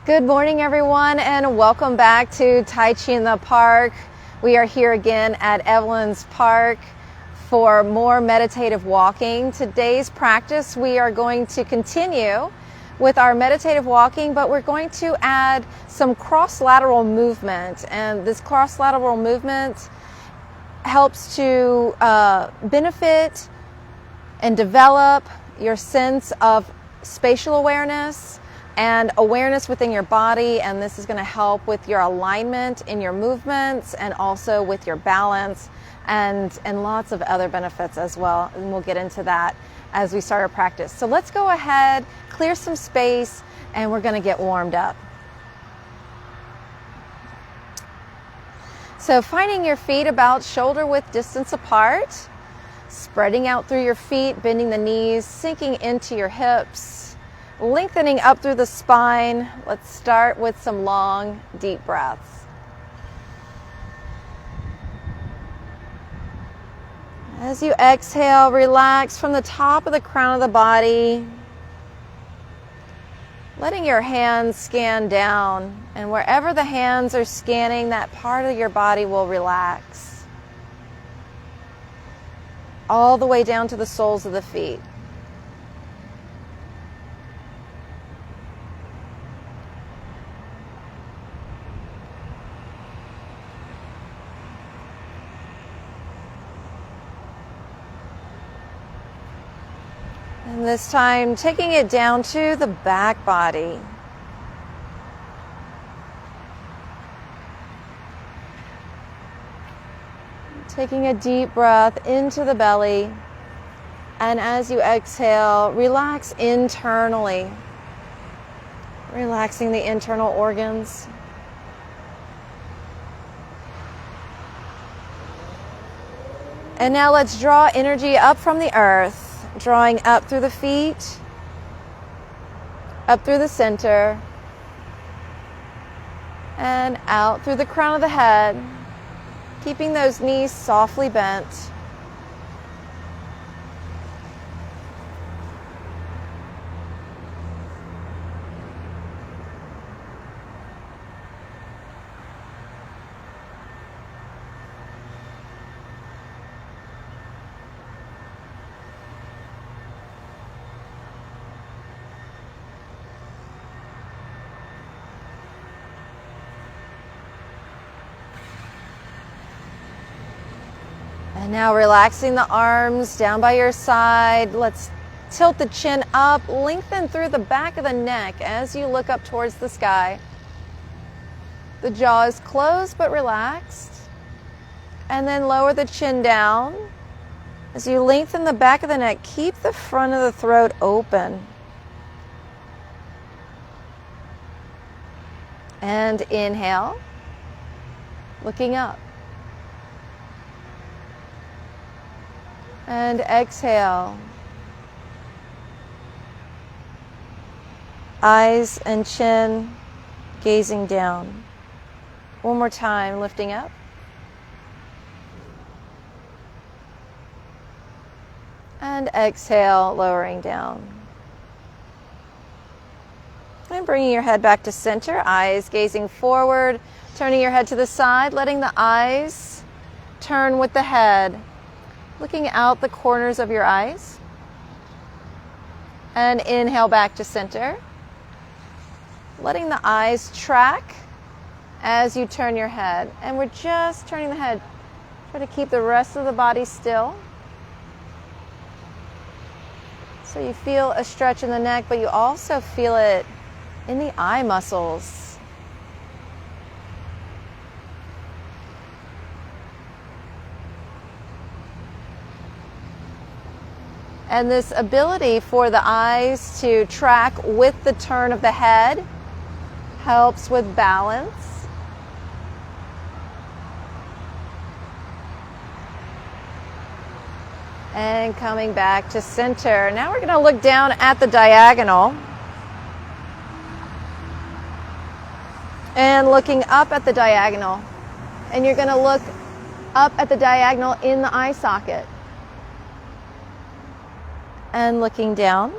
Good morning, everyone, and welcome back to Tai Chi in the Park. We are here again at Evelyn's Park for more meditative walking. Today's practice, we are going to continue with our meditative walking, but we're going to add some cross-lateral movement. And this cross-lateral movement helps to benefit and develop your sense of spatial awareness and awareness within your body, and this is going to help with your alignment in your movements and also with your balance and lots of other benefits as well, and we'll get into that as we start our practice. So let's go ahead, clear some space, and we're going to get warmed up. So finding your feet about shoulder width distance apart, spreading out through your feet, bending the knees, sinking into your hips, lengthening up through the spine. Let's start with some long, deep breaths. As you exhale, relax from the top of the crown of the body, letting your hands scan down, and wherever the hands are scanning, that part of your body will relax, all the way down to the soles of the feet. And this time, taking it down to the back body. Taking a deep breath into the belly. And as you exhale, relax internally. Relaxing the internal organs. And now let's draw energy up from the earth. Drawing up through the feet, up through the center, and out through the crown of the head, keeping those knees softly bent. And now relaxing the arms down by your side. Let's tilt the chin up, lengthen through the back of the neck as you look up towards the sky. The jaw is closed but relaxed. And then lower the chin down. As you lengthen the back of the neck, keep the front of the throat open. And inhale, looking up. And exhale. Eyes and chin gazing down. One more time, lifting up. And exhale, lowering down. And bringing your head back to center, eyes gazing forward, turning your head to the side, letting the eyes turn with the head. Looking out the corners of your eyes. And inhale back to center. Letting the eyes track as you turn your head. And we're just turning the head. Try to keep the rest of the body still. So you feel a stretch in the neck, but you also feel it in the eye muscles. And this ability for the eyes to track with the turn of the head helps with balance. And coming back to center. Now we're going to look down at the diagonal. And looking up at the diagonal. And you're going to look up at the diagonal in the eye socket. And looking down.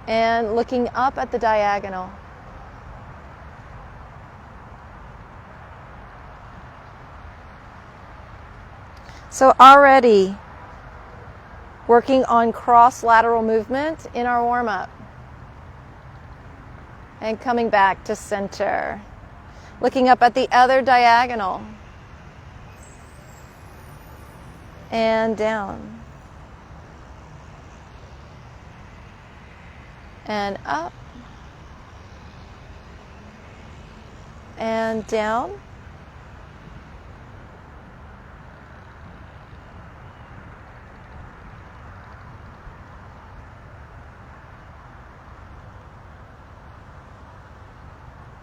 and looking up at the diagonal. So already working on cross lateral movement in our warm-up. And coming back to center. Looking up at the other diagonal. And down. And up. And down.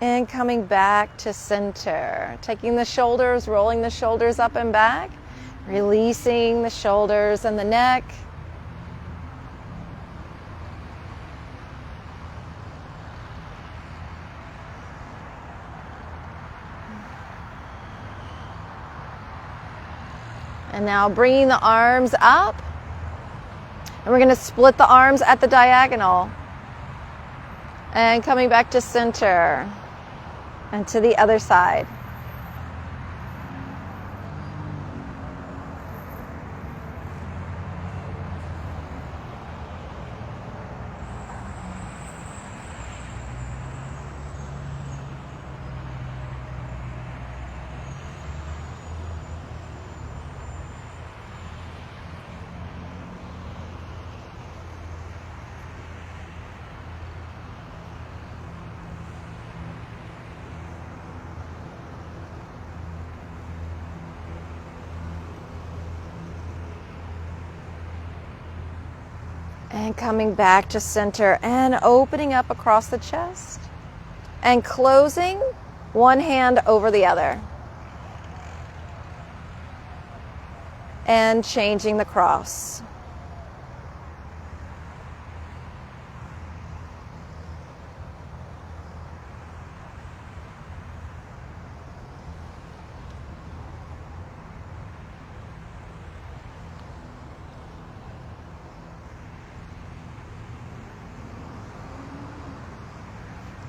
And coming back to center. Taking the shoulders, rolling the shoulders up and back. Releasing the shoulders and the neck. And now bringing the arms up. And we're going to split the arms at the diagonal. And coming back to center. And to the other side. And coming back to center and opening up across the chest and closing one hand over the other and changing the cross.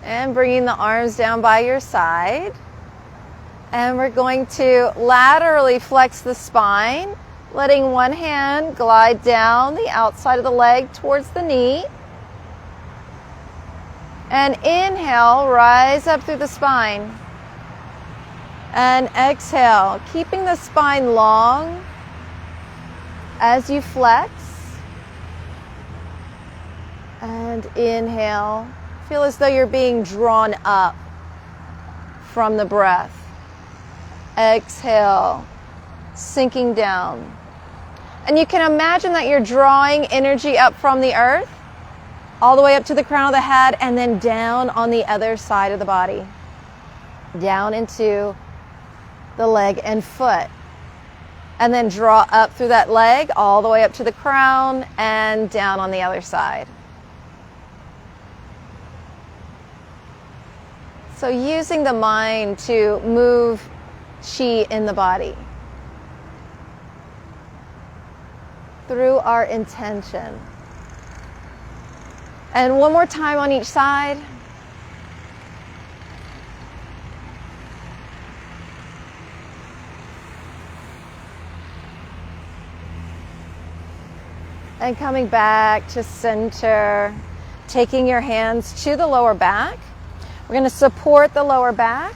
And bringing the arms down by your side. And we're going to laterally flex the spine, letting one hand glide down the outside of the leg towards the knee. And inhale, rise up through the spine. And exhale, keeping the spine long as you flex. And inhale. Feel as though you're being drawn up from the breath. Exhale, sinking down. And you can imagine that you're drawing energy up from the earth, all the way up to the crown of the head, and then down on the other side of the body. Down into the leg and foot. And then draw up through that leg, all the way up to the crown, and down on the other side. So using the mind to move chi in the body through our intention. And one more time on each side. And coming back to center, taking your hands to the lower back. We're going to support the lower back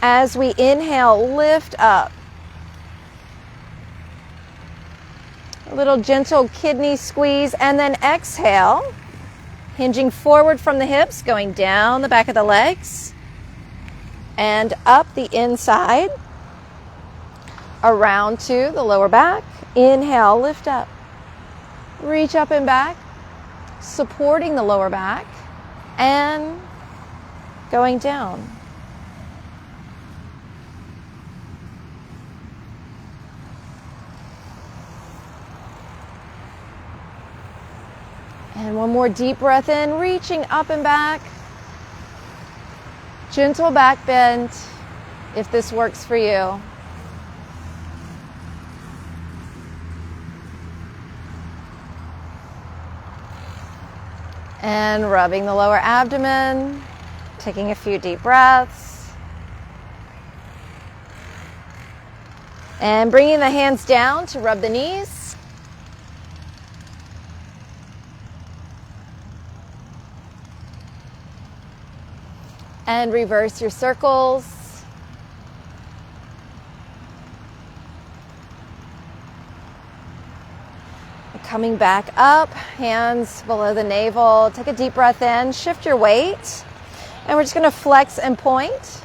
as we inhale, lift up. A little gentle kidney squeeze, and then exhale, hinging forward from the hips, going down the back of the legs and up the inside, around to the lower back. Inhale, lift up. Reach up and back, supporting the lower back and going down. And one more deep breath in, reaching up and back. Gentle back bend if this works for you. And rubbing the lower abdomen, taking a few deep breaths. And bringing the hands down to rub the knees. And reverse your circles. Coming back up, hands below the navel. Take a deep breath in, shift your weight, and we're just going to flex and point.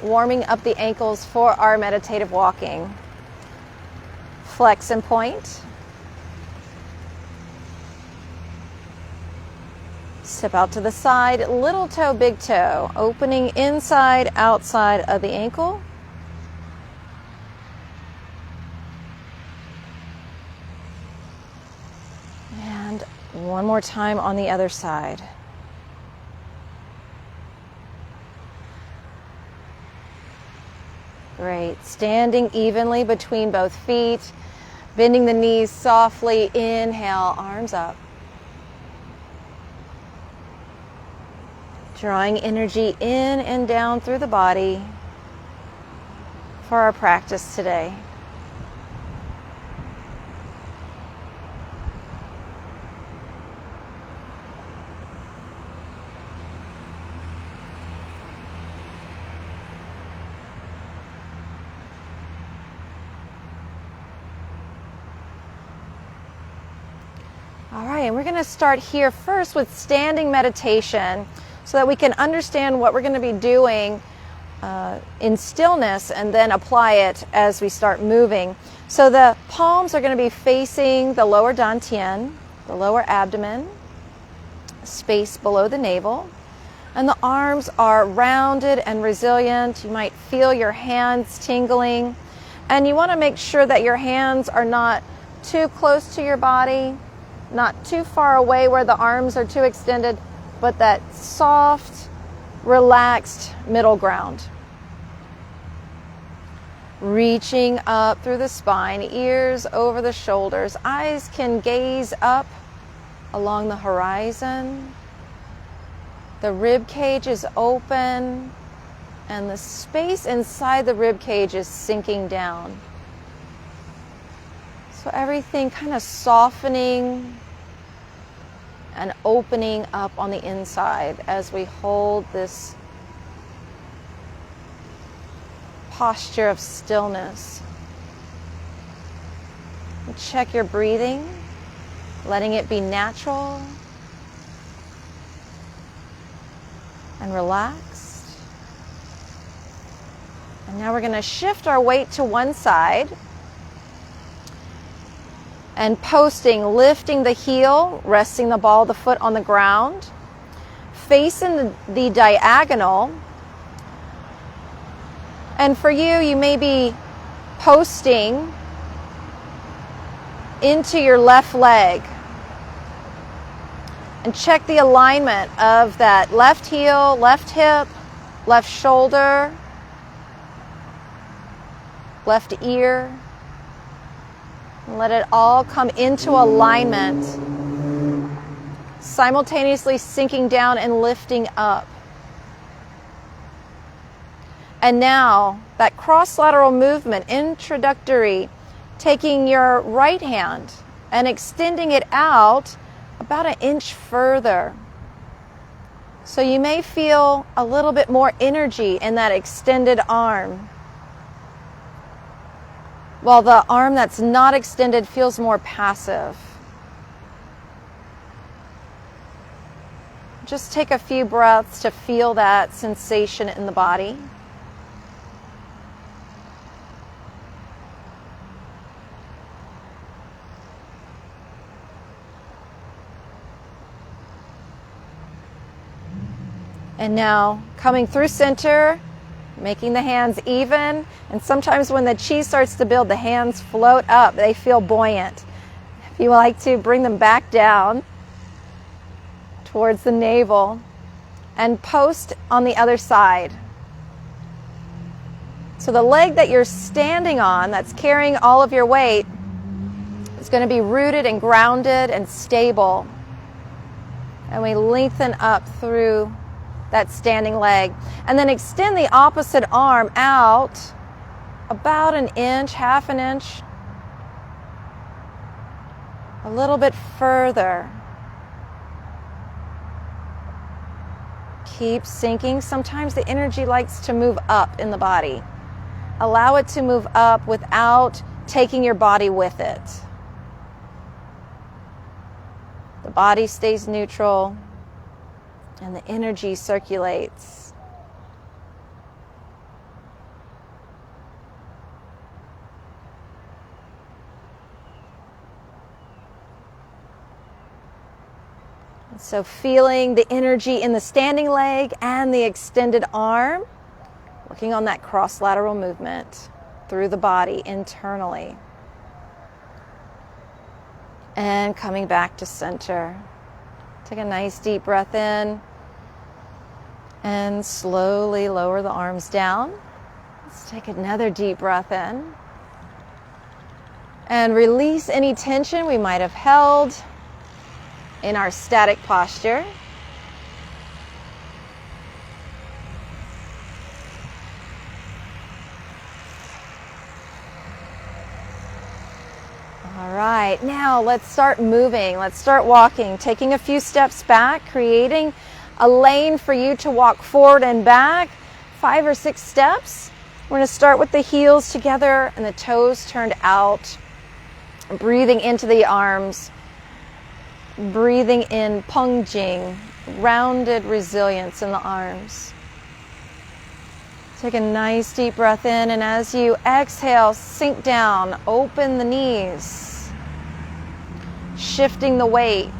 Warming up the ankles for our meditative walking. Flex and point. Step out to the side, little toe, big toe, opening inside, outside of the ankle. One more time on the other side. Great. Standing evenly between both feet, bending the knees softly. Inhale, arms up. Drawing energy in and down through the body for our practice today. All right, and we're going to start here first with standing meditation so that we can understand what we're going to be doing in stillness and then apply it as we start moving. So the palms are going to be facing the lower dantian, the lower abdomen, space below the navel, and the arms are rounded and resilient. You might feel your hands tingling, and you want to make sure that your hands are not too close to your body, not too far away where the arms are too extended, but that soft, relaxed middle ground. Reaching up through the spine, ears over the shoulders. Eyes can gaze up along the horizon. The rib cage is open, and the space inside the rib cage is sinking down. So everything kind of softening and opening up on the inside as we hold this posture of stillness. And check your breathing, letting it be natural and relaxed. And now we're going to shift our weight to one side. And posting, lifting the heel, resting the ball of the foot on the ground, facing the diagonal. And for you, you may be posting into your left leg. And check the alignment of that left heel, left hip, left shoulder, left ear. Let it all come into alignment, simultaneously sinking down and lifting up. And now, that cross-lateral movement, introductory, taking your right hand and extending it out about an inch further. So you may feel a little bit more energy in that extended arm, while the arm that's not extended feels more passive. Just take a few breaths to feel that sensation in the body. And now coming through center, making the hands even, and sometimes when the chi starts to build, the hands float up. They feel buoyant. If you like to, bring them back down towards the navel and post on the other side. So the leg that you're standing on, that's carrying all of your weight, It's going to be rooted and grounded and stable. And we lengthen up through that standing leg. And then extend the opposite arm out about an inch, half an inch, a little bit further. Keep sinking. Sometimes the energy likes to move up in the body. Allow it to move up without taking your body with it. The body stays neutral and the energy circulates. And so feeling the energy in the standing leg and the extended arm, working on that cross lateral movement through the body internally. And coming back to center. Take a nice deep breath in and slowly lower the arms down. Let's take another deep breath in and release any tension we might have held in our static posture. All right, now let's start moving. Let's start walking, taking a few steps back, creating a lane for you to walk forward and back, 5 or 6 steps. We're going to start with the heels together and the toes turned out, breathing into the arms, breathing in Pungjing, rounded resilience in the arms. Take a nice deep breath in, and as you exhale, sink down, open the knees. Shifting the weight,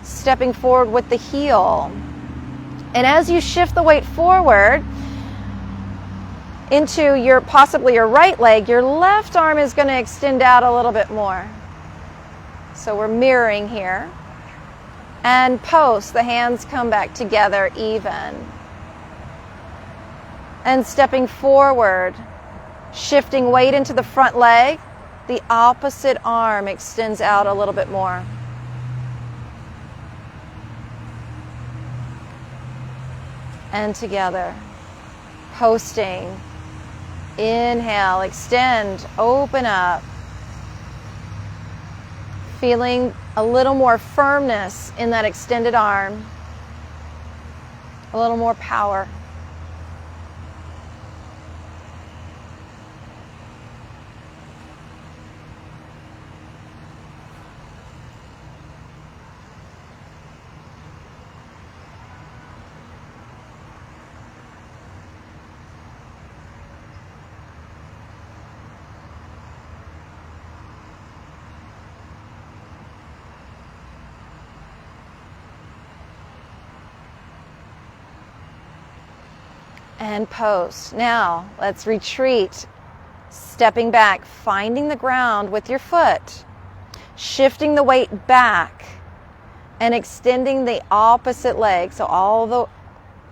stepping forward with the heel. And as you shift the weight forward into possibly your right leg, your left arm is going to extend out a little bit more. So we're mirroring here. And post, the hands come back together even. And stepping forward, shifting weight into the front leg. The opposite arm extends out a little bit more. And together. Posting. Inhale, extend, open up. Feeling a little more firmness in that extended arm. A little more power. And post. Now, let's retreat. Stepping back, finding the ground with your foot. Shifting the weight back and extending the opposite leg. So all the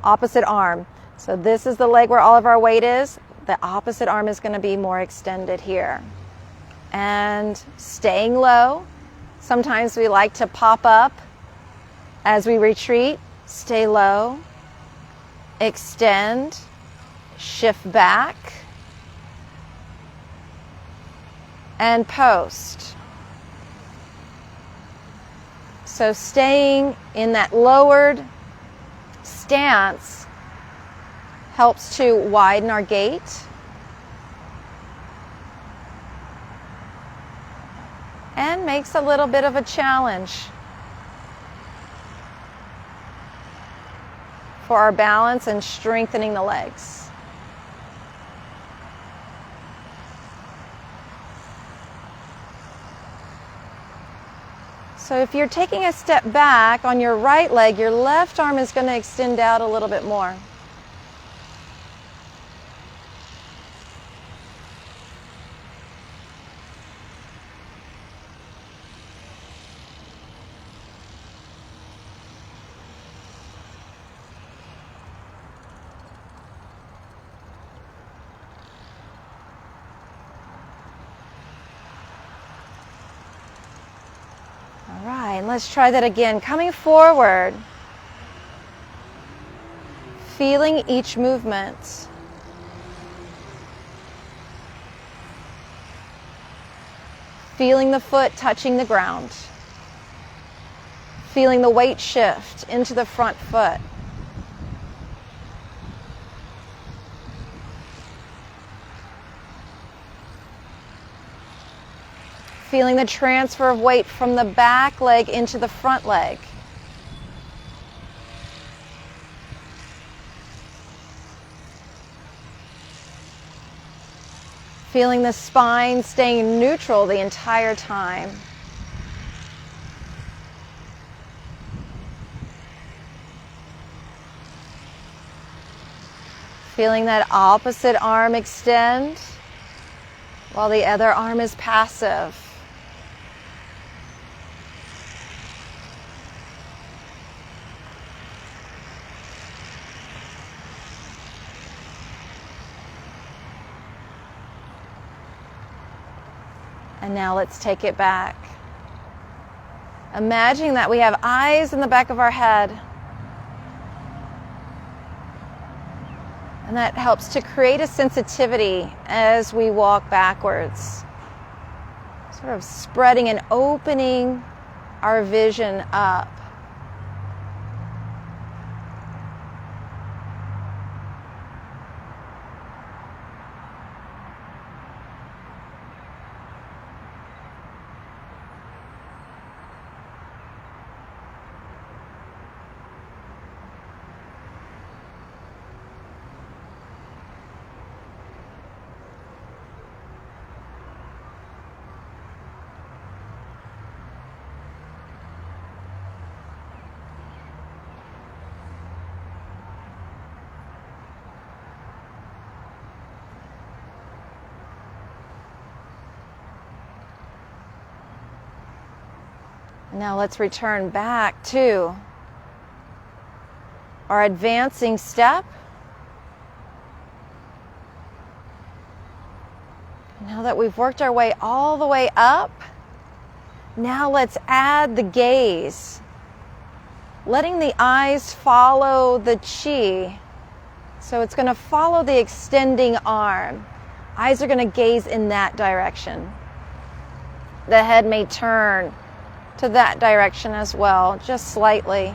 opposite arm. So this is the leg where all of our weight is. The opposite arm is going to be more extended here. And staying low. Sometimes we like to pop up as we retreat. Stay low. Extend, shift back, and post. So staying in that lowered stance helps to widen our gait. And makes a little bit of a challenge for our balance and strengthening the legs. So if you're taking a step back on your right leg, your left arm is going to extend out a little bit more. All right, let's try that again. Coming forward, feeling each movement. Feeling the foot touching the ground. Feeling the weight shift into the front foot. Feeling the transfer of weight from the back leg into the front leg. Feeling the spine staying neutral the entire time. Feeling that opposite arm extend while the other arm is passive. And now let's take it back. Imagining that we have eyes in the back of our head. And that helps to create a sensitivity as we walk backwards. Sort of spreading and opening our vision up. Now let's return back to our advancing step. Now that we've worked our way all the way up, now let's add the gaze. Letting the eyes follow the chi. So it's going to follow the extending arm. Eyes are going to gaze in that direction. The head may turn to that direction as well, just slightly.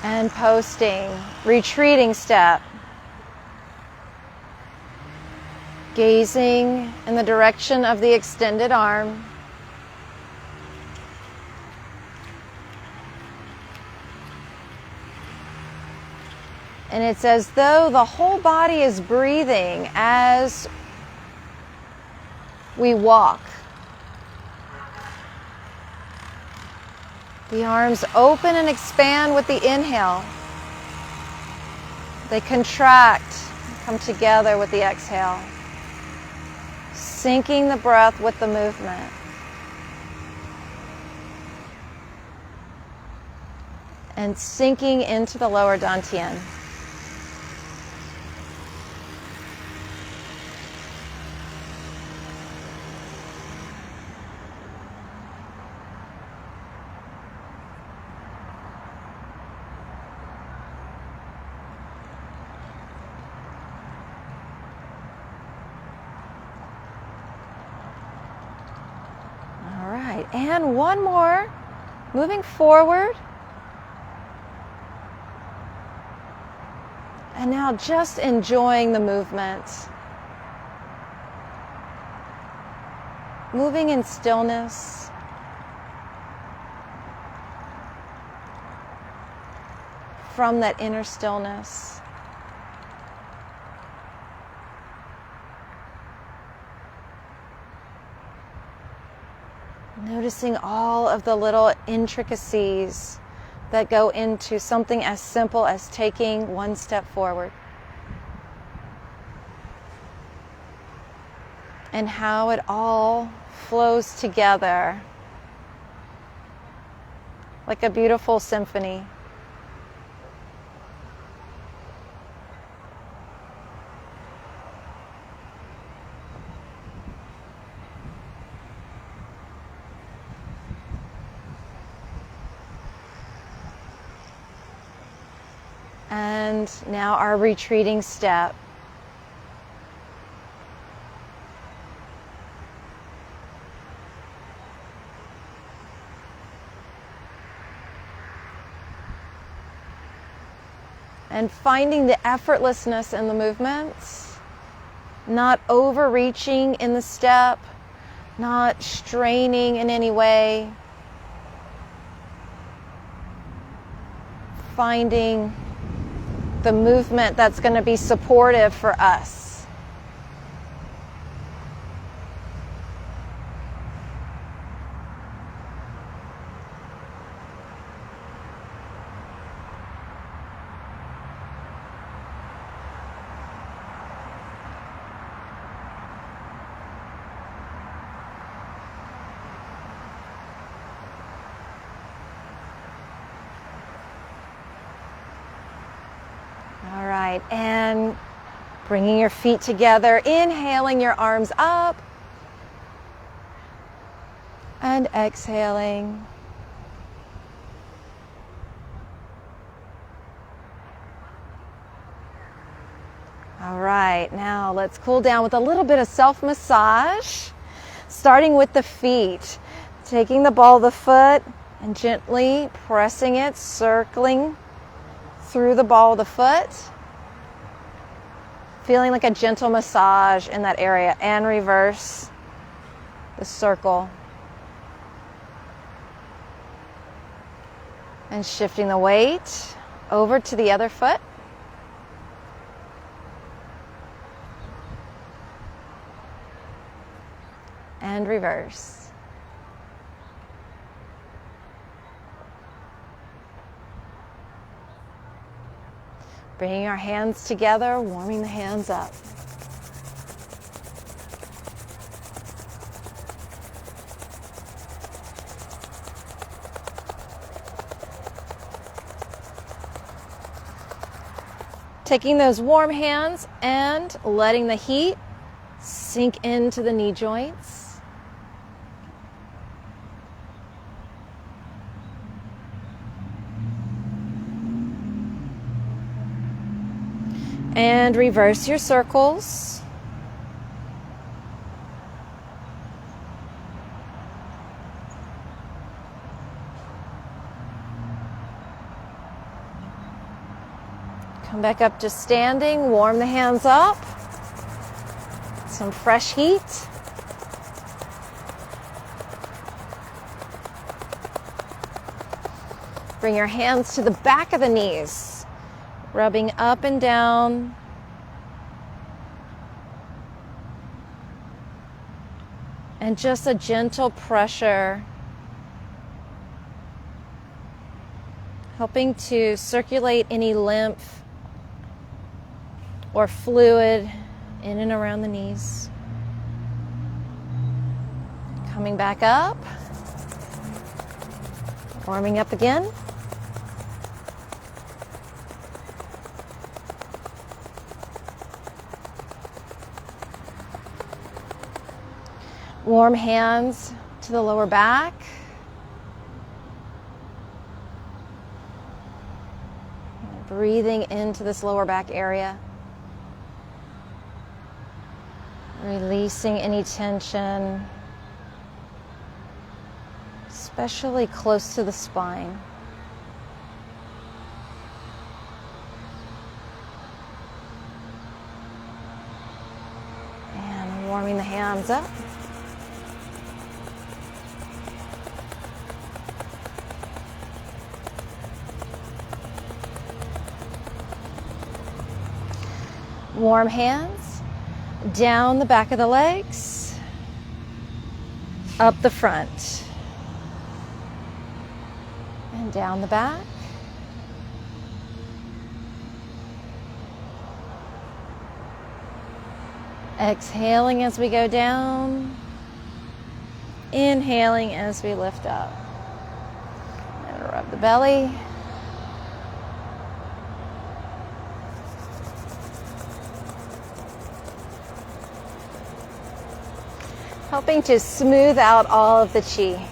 And posting, retreating step. Gazing in the direction of the extended arm. And it's as though the whole body is breathing as we walk. The arms open and expand with the inhale. They contract, come together with the exhale. Syncing the breath with the movement. And sinking into the lower dantian. And one more, moving forward. And now just enjoying the movement. Moving in stillness. From that inner stillness. Noticing all of the little intricacies that go into something as simple as taking one step forward. And how it all flows together like a beautiful symphony. And now our retreating step. And finding the effortlessness in the movements, not overreaching in the step, not straining in any way. Finding the movement that's going to be supportive for us. All right, and bringing your feet together, inhaling your arms up, and exhaling. All right, now let's cool down with a little bit of self-massage, starting with the feet. Taking the ball of the foot and gently pressing it, circling through the ball of the foot, feeling like a gentle massage in that area, and reverse the circle. And shifting the weight over to the other foot. And reverse. Bringing our hands together, warming the hands up. Taking those warm hands and letting the heat sink into the knee joints. And reverse your circles. Come back up to standing, warm the hands up. Some fresh heat. Bring your hands to the back of the knees, rubbing up and down. And just a gentle pressure, helping to circulate any lymph or fluid in and around the knees. Coming back up, warming up again. Warm hands to the lower back. Breathing into this lower back area. Releasing any tension, especially close to the spine. And warming the hands up. Warm hands down the back of the legs, up the front. And down the back. Exhaling as we go down. Inhaling as we lift up. And rub the belly. Helping to smooth out all of the chi.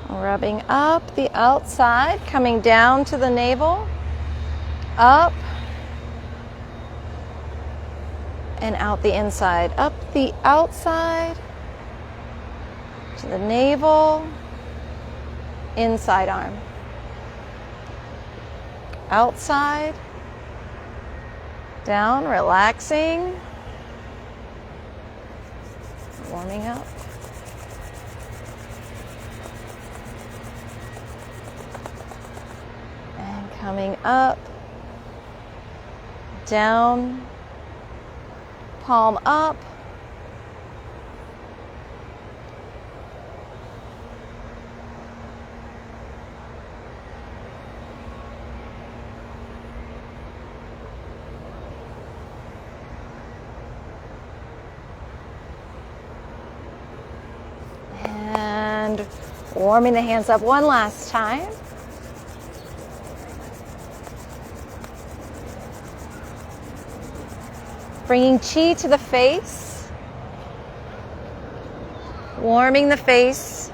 Rubbing up the outside, coming down to the navel, up, and out the inside. Up the outside, to the navel, inside arm. Outside, down, relaxing, warming up. And coming up, down, palm up, and warming the hands up one last time. Bringing chi to the face, warming the face.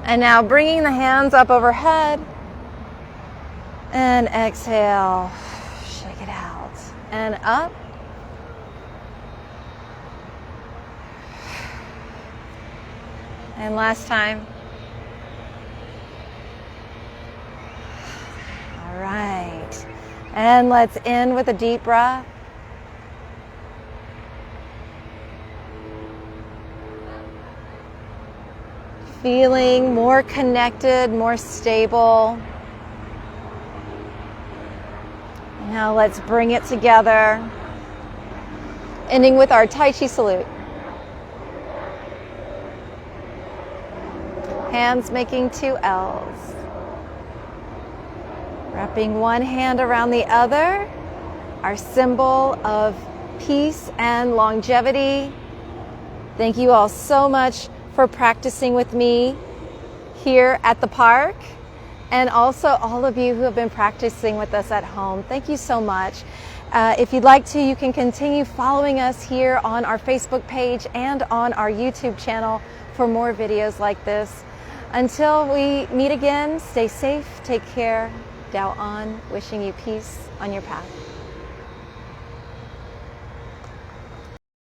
And now bringing the hands up overhead and exhale, shake it out and up. And last time. All right. And let's end with a deep breath. Feeling more connected, more stable. Now let's bring it together. Ending with our Tai Chi salute. Hands making 2 L's. Wrapping one hand around the other, our symbol of peace and longevity. Thank you all so much for practicing with me here at the park, and also all of you who have been practicing with us at home. Thank you so much. If you'd like to, you can continue following us here on our Facebook page and on our YouTube channel for more videos like this. Until we meet again, stay safe, take care. Dao On, wishing you peace on your path.